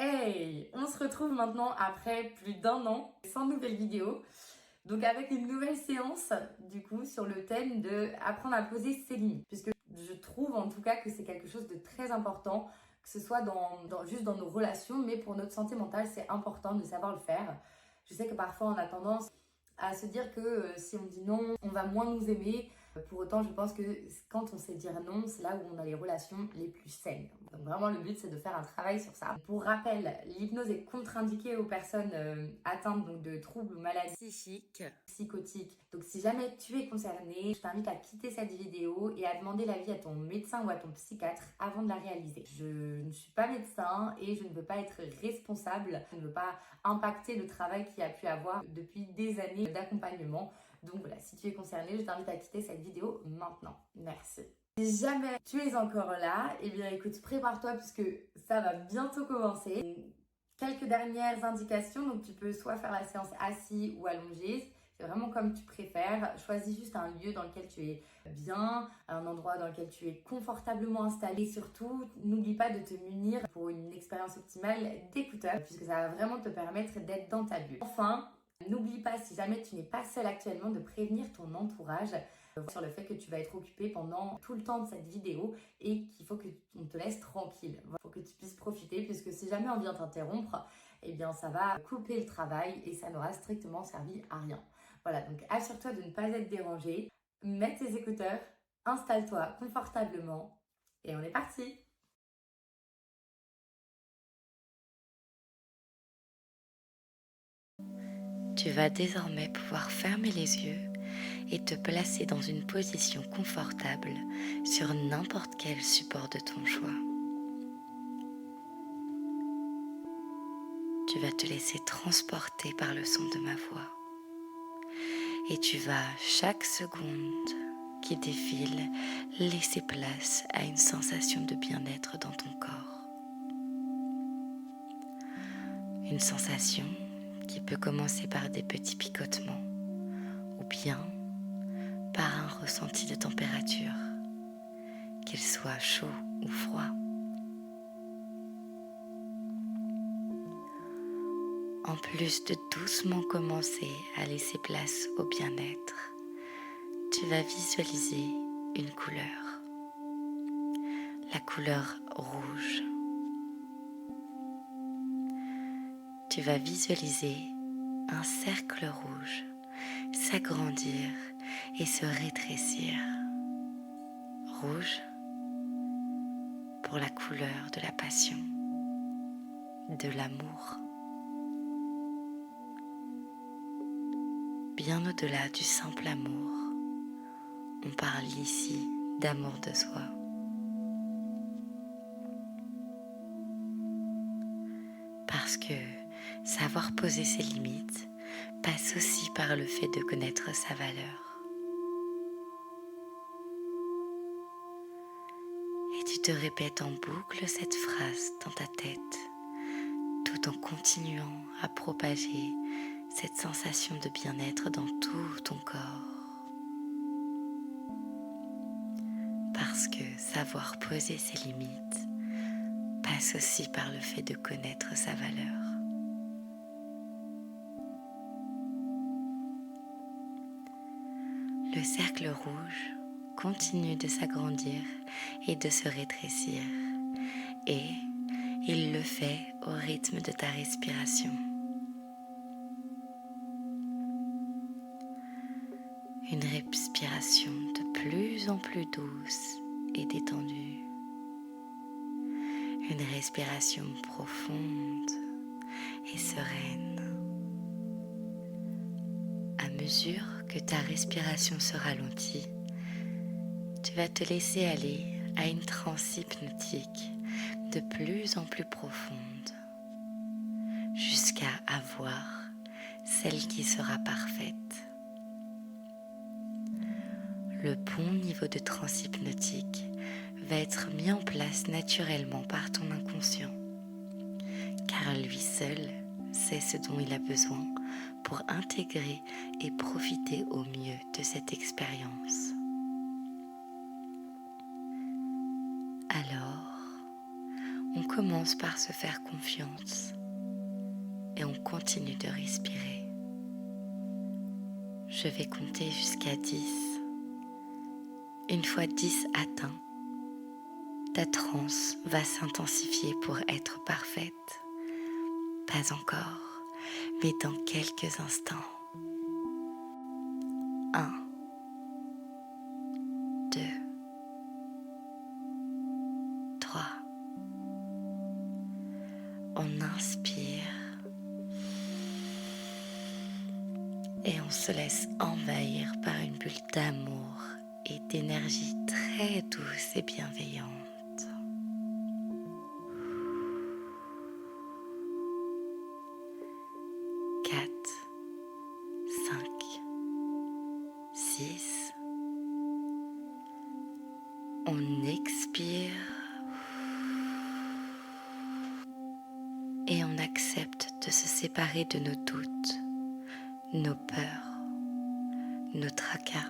Hey, on se retrouve maintenant après plus d'un an sans nouvelle vidéo. Donc avec une nouvelle séance du coup sur le thème de apprendre à poser ses limites. Puisque je trouve en tout cas que c'est quelque chose de très important, que ce soit juste dans nos relations, mais pour notre santé mentale, c'est important de savoir le faire. Je sais que parfois on a tendance à se dire que si on dit non, on va moins nous aimer. Pour autant, je pense que quand on sait dire non, c'est là où on a les relations les plus saines. Donc vraiment, le but, c'est de faire un travail sur ça. Pour rappel, l'hypnose est contre-indiquée aux personnes atteintes donc, de troubles ou maladies psychiques, psychotiques. Donc si jamais tu es concerné, je t'invite à quitter cette vidéo et à demander l'avis à ton médecin ou à ton psychiatre avant de la réaliser. Je ne suis pas médecin et je ne veux pas être responsable, je ne veux pas impacter le travail qu'il y a pu avoir depuis des années d'accompagnement. Donc voilà, si tu es concerné, je t'invite à quitter cette vidéo maintenant. Merci. Si jamais tu es encore là, eh bien écoute, prépare-toi puisque ça va bientôt commencer. Quelques dernières indications, donc tu peux soit faire la séance assis ou allongé, c'est vraiment comme tu préfères. Choisis juste un lieu dans lequel tu es bien, un endroit dans lequel tu es confortablement installé. Et surtout, n'oublie pas de te munir pour une expérience optimale d'écouteurs puisque ça va vraiment te permettre d'être dans ta bulle. Enfin, n'oublie pas, si jamais tu n'es pas seul actuellement, de prévenir ton entourage sur le fait que tu vas être occupé pendant tout le temps de cette vidéo et qu'il faut qu'on te laisse tranquille. Il faut que tu puisses profiter puisque si jamais on vient t'interrompre, eh bien ça va couper le travail et ça n'aura strictement servi à rien. Voilà, donc assure-toi de ne pas être dérangé, mets tes écouteurs, installe-toi confortablement et on est parti! Tu vas désormais pouvoir fermer les yeux et te placer dans une position confortable sur n'importe quel support de ton choix. Tu vas te laisser transporter par le son de ma voix et tu vas, chaque seconde qui défile, laisser place à une sensation de bien-être dans ton corps. Une sensation qui peut commencer par des petits picotements ou bien par un ressenti de température, qu'il soit chaud ou froid. En plus de doucement commencer à laisser place au bien-être, tu vas visualiser une couleur, la couleur rouge. Tu vas visualiser un cercle rouge s'agrandir et se rétrécir. Rouge pour la couleur de la passion, de l'amour. Bien au-delà du simple amour, on parle ici d'amour de soi. Parce que savoir poser ses limites passe aussi par le fait de connaître sa valeur. Et tu te répètes en boucle cette phrase dans ta tête, tout en continuant à propager cette sensation de bien-être dans tout ton corps. Parce que savoir poser ses limites passe aussi par le fait de connaître sa valeur. Le cercle rouge continue de s'agrandir et de se rétrécir, et il le fait au rythme de ta respiration. Une respiration de plus en plus douce et détendue. Une respiration profonde et sereine. À mesure que ta respiration se ralentit, tu vas te laisser aller à une transe hypnotique de plus en plus profonde, jusqu'à avoir celle qui sera parfaite. Le bon niveau de transe hypnotique va être mis en place naturellement par ton inconscient, car lui seul sait ce dont il a besoin pour intégrer et profiter au mieux de cette expérience. Alors, On commence par se faire confiance et on continue de respirer. Je vais compter jusqu'à 10. Une fois 10 atteints, ta transe va s'intensifier pour être parfaite. Pas encore, mais dans quelques instants. 1, 2, 3. On inspire et on se laisse envahir par une bulle d'amour et d'énergie très douce et bienveillante. 4, 5, 6. On expire et on accepte de se séparer de nos doutes, nos peurs, nos tracas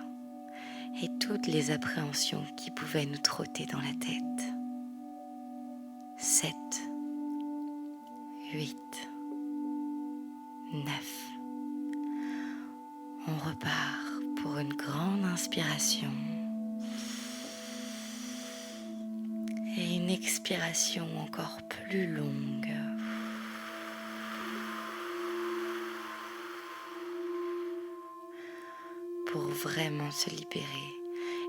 et toutes les appréhensions qui pouvaient nous trotter dans la tête. 7, 8, 9. On repart pour une grande inspiration et une expiration encore plus longue. Pour vraiment se libérer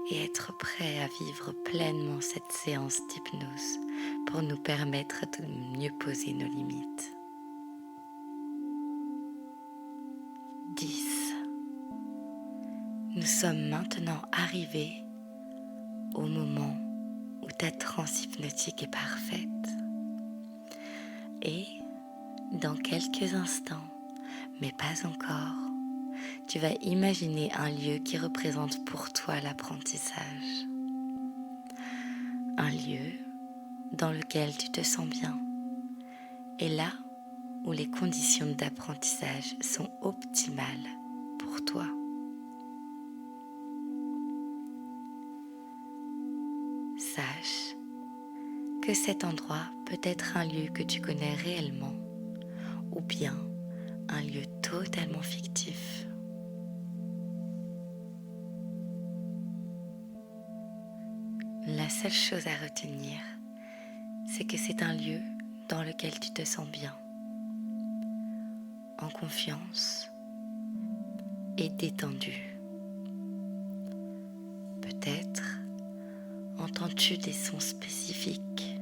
et être prêt à vivre pleinement cette séance d'hypnose pour nous permettre de mieux poser nos limites. 10. Nous sommes maintenant arrivés au moment où ta transe hypnotique est parfaite. Et dans quelques instants, mais pas encore, tu vas imaginer un lieu qui représente pour toi l'apprentissage. Un lieu dans lequel tu te sens bien et là où les conditions d'apprentissage sont optimales pour toi. Sache que cet endroit peut être un lieu que tu connais réellement ou bien un lieu totalement fictif. La seule chose à retenir, c'est que c'est un lieu dans lequel tu te sens bien, en confiance et détendu. Peut-être entends-tu des sons spécifiques.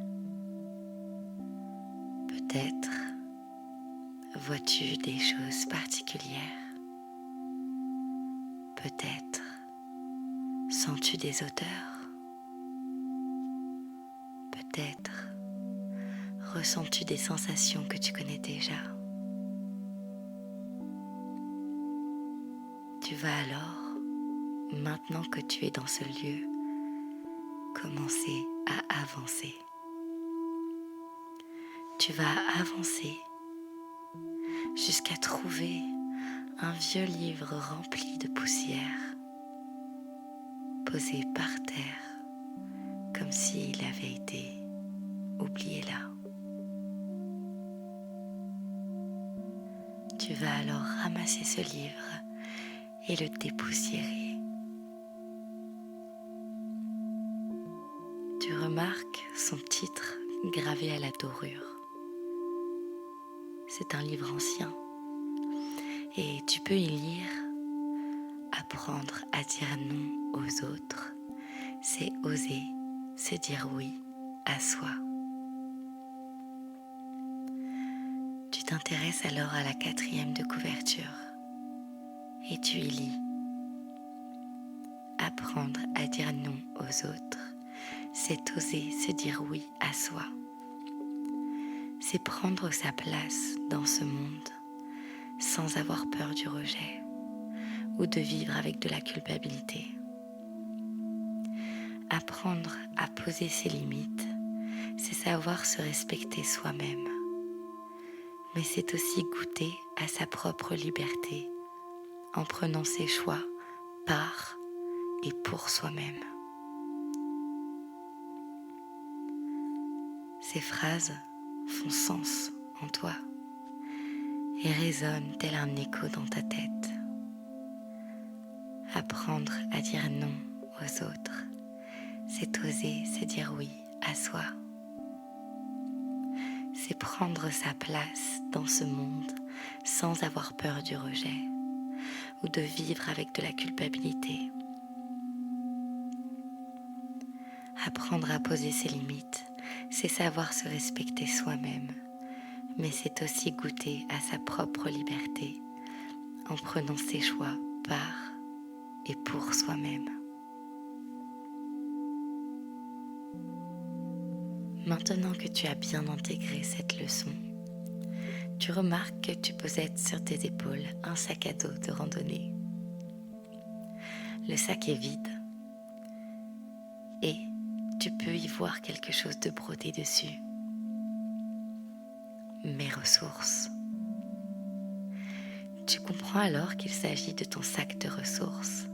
Peut-être vois-tu des choses particulières. Peut-être sens-tu des odeurs. Peut-être ressens-tu des sensations que tu connais déjà. Tu vas alors, maintenant que tu es dans ce lieu, commencer à avancer. Tu vas avancer jusqu'à trouver un vieux livre rempli de poussière, posé par terre, comme s'il avait été oublié là. Tu vas alors ramasser ce livre et le dépoussiérer. Tu remarques son titre gravé à la dorure. C'est un livre ancien et tu peux y lire « Apprendre à dire non aux autres, c'est oser se dire oui à soi ». Tu t'intéresses alors à la 4e de couverture et tu y lis « Apprendre à dire non aux autres, c'est oser se dire oui à soi ». C'est prendre sa place dans ce monde sans avoir peur du rejet ou de vivre avec de la culpabilité. Apprendre à poser ses limites, c'est savoir se respecter soi-même. Mais c'est aussi goûter à sa propre liberté en prenant ses choix par et pour soi-même. Ces phrases font sens en toi et résonnent tel un écho dans ta tête. Apprendre à dire non aux autres, c'est oser se dire oui à soi. C'est prendre sa place dans ce monde sans avoir peur du rejet ou de vivre avec de la culpabilité. Apprendre à poser ses limites, c'est savoir se respecter soi-même, mais c'est aussi goûter à sa propre liberté en prenant ses choix par et pour soi-même. Maintenant que tu as bien intégré cette leçon, tu remarques que tu possèdes sur tes épaules un sac à dos de randonnée. Le sac est vide et tu peux y voir quelque chose de brodé dessus. Mes ressources. Tu comprends alors qu'il s'agit de ton sac de ressources.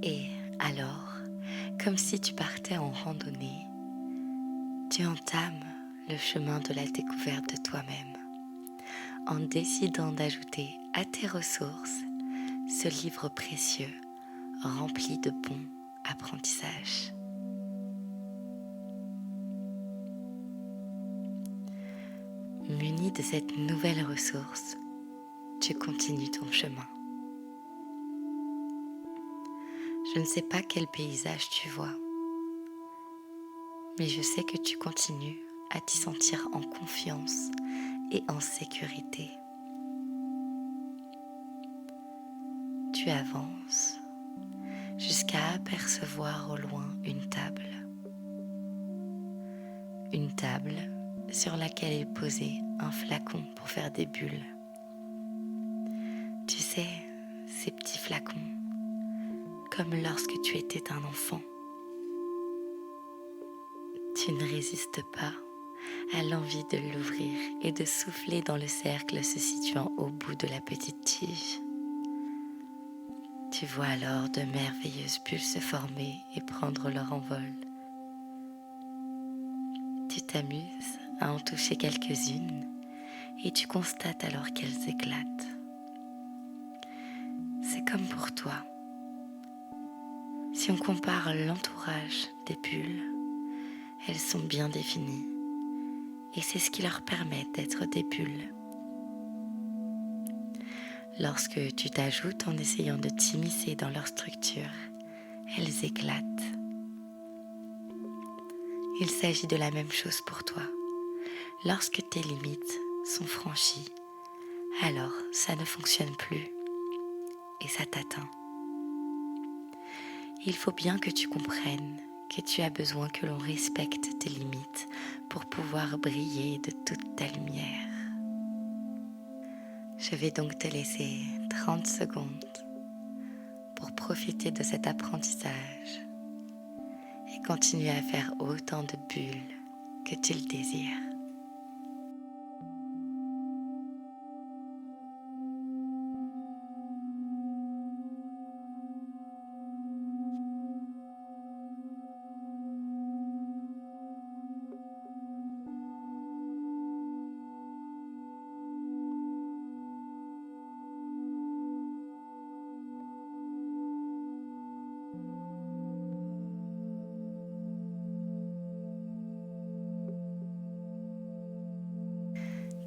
Et alors, comme si tu partais en randonnée, tu entames le chemin de la découverte de toi-même en décidant d'ajouter à tes ressources ce livre précieux rempli de bons apprentissages. Muni de cette nouvelle ressource, tu continues ton chemin. Je ne sais pas quel paysage tu vois, mais je sais que tu continues à t'y sentir en confiance et en sécurité. Tu avances jusqu'à apercevoir au loin une table. Une table sur laquelle est posé un flacon pour faire des bulles. Tu sais, ces petits flacons, comme lorsque tu étais un enfant. Tu ne résistes pas à l'envie de l'ouvrir et de souffler dans le cercle se situant au bout de la petite tige. Tu vois alors de merveilleuses bulles se former et prendre leur envol. Tu t'amuses à en toucher quelques-unes et tu constates alors qu'elles éclatent. C'est comme pour toi. Si on compare l'entourage des bulles, elles sont bien définies et c'est ce qui leur permet d'être des bulles. Lorsque tu t'ajoutes en essayant de t'immiscer dans leur structure, elles éclatent. Il s'agit de la même chose pour toi. Lorsque tes limites sont franchies, alors ça ne fonctionne plus et ça t'atteint. Il faut bien que tu comprennes que tu as besoin que l'on respecte tes limites pour pouvoir briller de toute ta lumière. Je vais donc te laisser 30 secondes pour profiter de cet apprentissage et continuer à faire autant de bulles que tu le désires.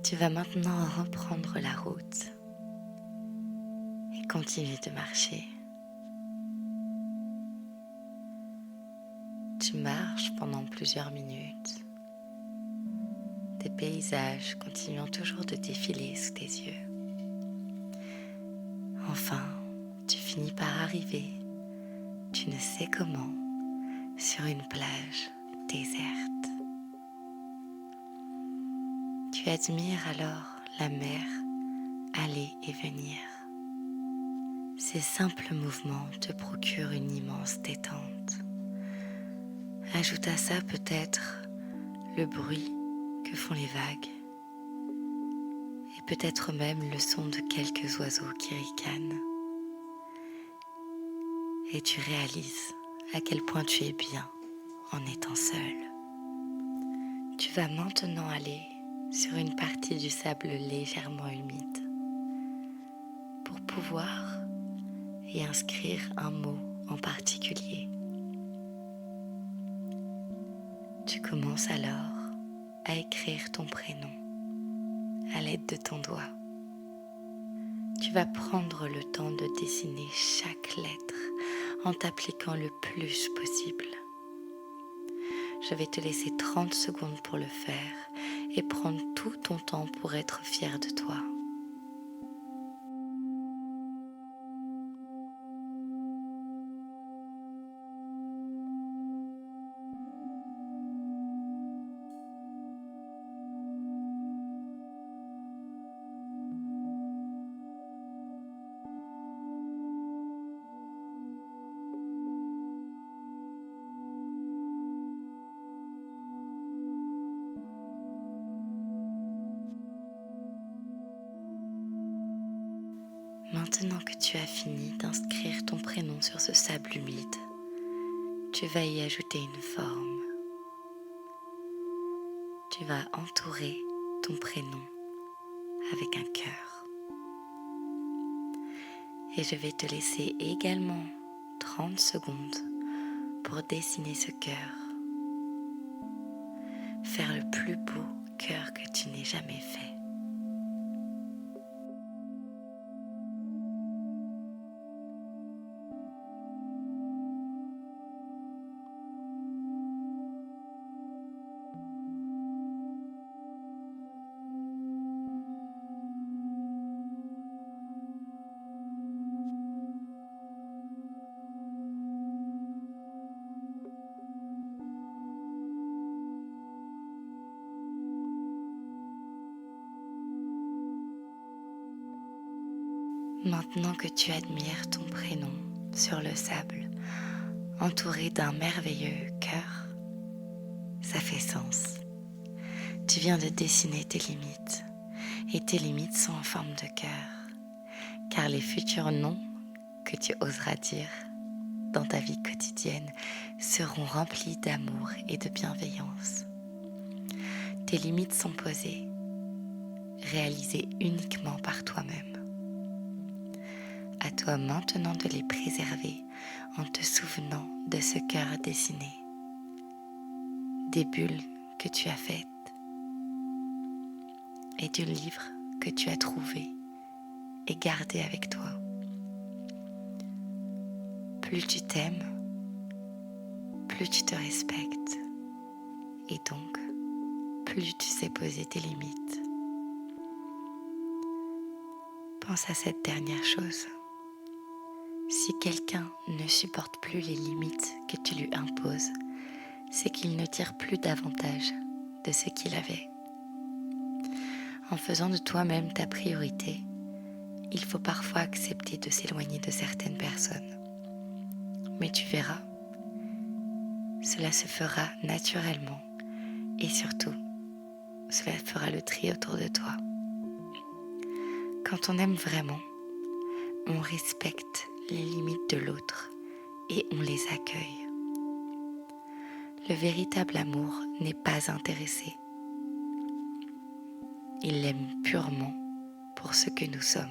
Tu vas maintenant reprendre la route et continuer de marcher. Tu marches pendant plusieurs minutes, des paysages continuant toujours de défiler sous tes yeux. Enfin, tu finis par arriver, tu ne sais comment, sur une plage déserte. Tu admires alors la mer aller et venir. Ces simples mouvements te procurent une immense détente. Ajoute à ça peut-être le bruit que font les vagues et peut-être même le son de quelques oiseaux qui ricanent. Et tu réalises à quel point tu es bien en étant seul. Tu vas maintenant aller sur une partie du sable légèrement humide pour pouvoir y inscrire un mot en particulier. Tu commences alors à écrire ton prénom à l'aide de ton doigt. Tu vas prendre le temps de dessiner chaque lettre en t'appliquant le plus possible. Je vais te laisser 30 secondes pour le faire et prendre tout ton temps pour être fier de toi. Maintenant que tu as fini d'inscrire ton prénom sur ce sable humide, tu vas y ajouter une forme. Tu vas entourer ton prénom avec un cœur. Et je vais te laisser également 30 secondes pour dessiner ce cœur. Faire le plus beau cœur que tu n'aies jamais fait. Maintenant que tu admires ton prénom sur le sable, entouré d'un merveilleux cœur, ça fait sens. Tu viens de dessiner tes limites, et tes limites sont en forme de cœur, car les futurs noms que tu oseras dire dans ta vie quotidienne seront remplis d'amour et de bienveillance. Tes limites sont posées, réalisées uniquement par toi-même. À toi maintenant de les préserver en te souvenant de ce cœur dessiné, des bulles que tu as faites et du livre que tu as trouvé et gardé avec toi. Plus tu t'aimes, plus tu te respectes et donc plus tu sais poser tes limites. Pense à cette dernière chose. Si quelqu'un ne supporte plus les limites que tu lui imposes, c'est qu'il ne tire plus davantage de ce qu'il avait. En faisant de toi-même ta priorité, il faut parfois accepter de s'éloigner de certaines personnes. Mais tu verras, cela se fera naturellement et surtout, cela fera le tri autour de toi. Quand on aime vraiment, on respecte les limites de l'autre et on les accueille. Le véritable amour n'est pas intéressé. Il l'aime purement pour ce que nous sommes.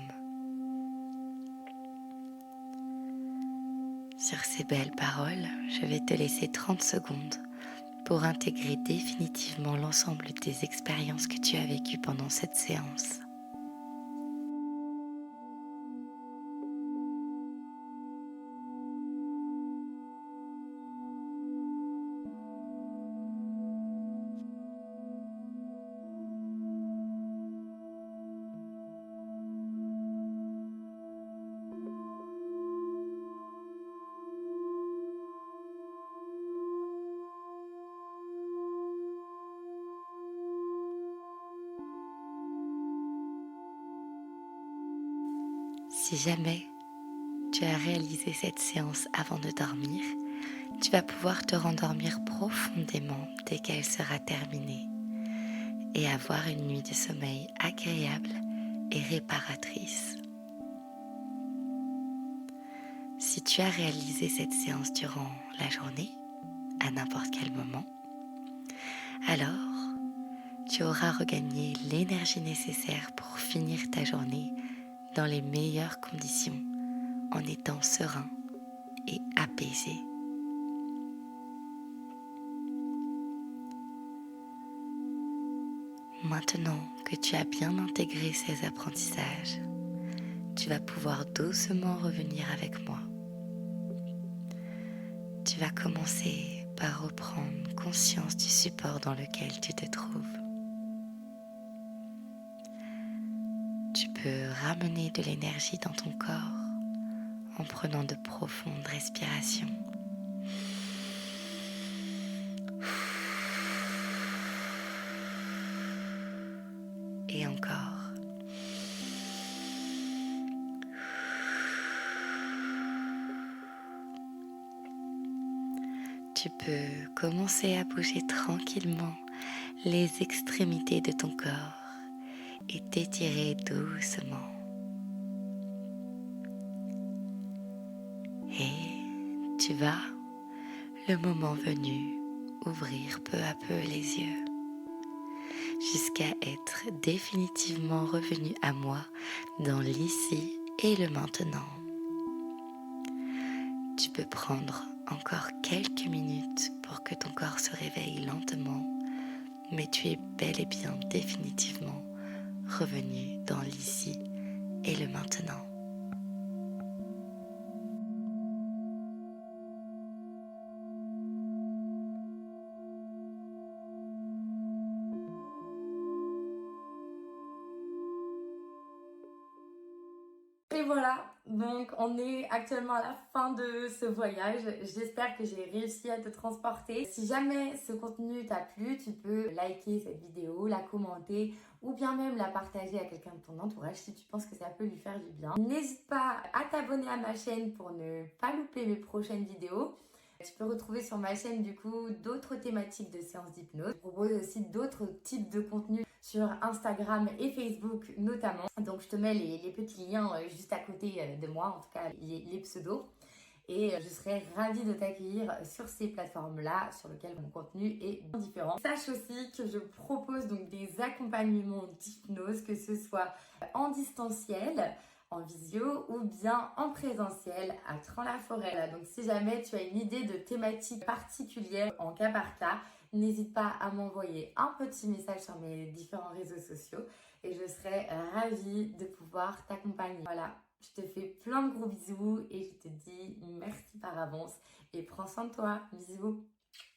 Sur ces belles paroles, je vais te laisser 30 secondes pour intégrer définitivement l'ensemble des expériences que tu as vécues pendant cette séance. Si jamais tu as réalisé cette séance avant de dormir, tu vas pouvoir te rendormir profondément dès qu'elle sera terminée et avoir une nuit de sommeil agréable et réparatrice. Si tu as réalisé cette séance durant la journée, à n'importe quel moment, alors tu auras regagné l'énergie nécessaire pour finir ta journée dans les meilleures conditions, en étant serein et apaisé. Maintenant que tu as bien intégré ces apprentissages, tu vas pouvoir doucement revenir avec moi. Tu vas commencer par reprendre conscience du support dans lequel tu te trouves. Tu peux ramener de l'énergie dans ton corps en prenant de profondes respirations. Et encore. Tu peux commencer à bouger tranquillement les extrémités de ton corps et t'étirer doucement. Et tu vas, le moment venu, ouvrir peu à peu les yeux jusqu'à être définitivement revenu à moi dans l'ici et le maintenant. Tu peux prendre encore quelques minutes pour que ton corps se réveille lentement, mais tu es bel et bien définitivement revenu dans l'ici et le maintenant. Et voilà, donc on est actuellement à la fin de ce voyage. J'espère que j'ai réussi à te transporter. Si jamais ce contenu t'a plu, tu peux liker cette vidéo, la commenter ou bien même la partager à quelqu'un de ton entourage si tu penses que ça peut lui faire du bien. N'hésite pas à t'abonner à ma chaîne pour ne pas louper mes prochaines vidéos. Tu peux retrouver sur ma chaîne du coup d'autres thématiques de séances d'hypnose. Je propose aussi d'autres types de contenus sur Instagram et Facebook notamment. Donc je te mets les petits liens juste à côté de moi, en tout cas les pseudos. Et je serai ravie de t'accueillir sur ces plateformes-là, sur lesquelles mon contenu est bien différent. Sache aussi que je propose donc des accompagnements d'hypnose, que ce soit en distanciel, en visio ou bien en présentiel à Trans-la-Forêt. Donc si jamais tu as une idée de thématique particulière en cas par cas, n'hésite pas à m'envoyer un petit message sur mes différents réseaux sociaux et je serai ravie de pouvoir t'accompagner. Voilà, je te fais plein de gros bisous et je te dis merci par avance et prends soin de toi. Bisous.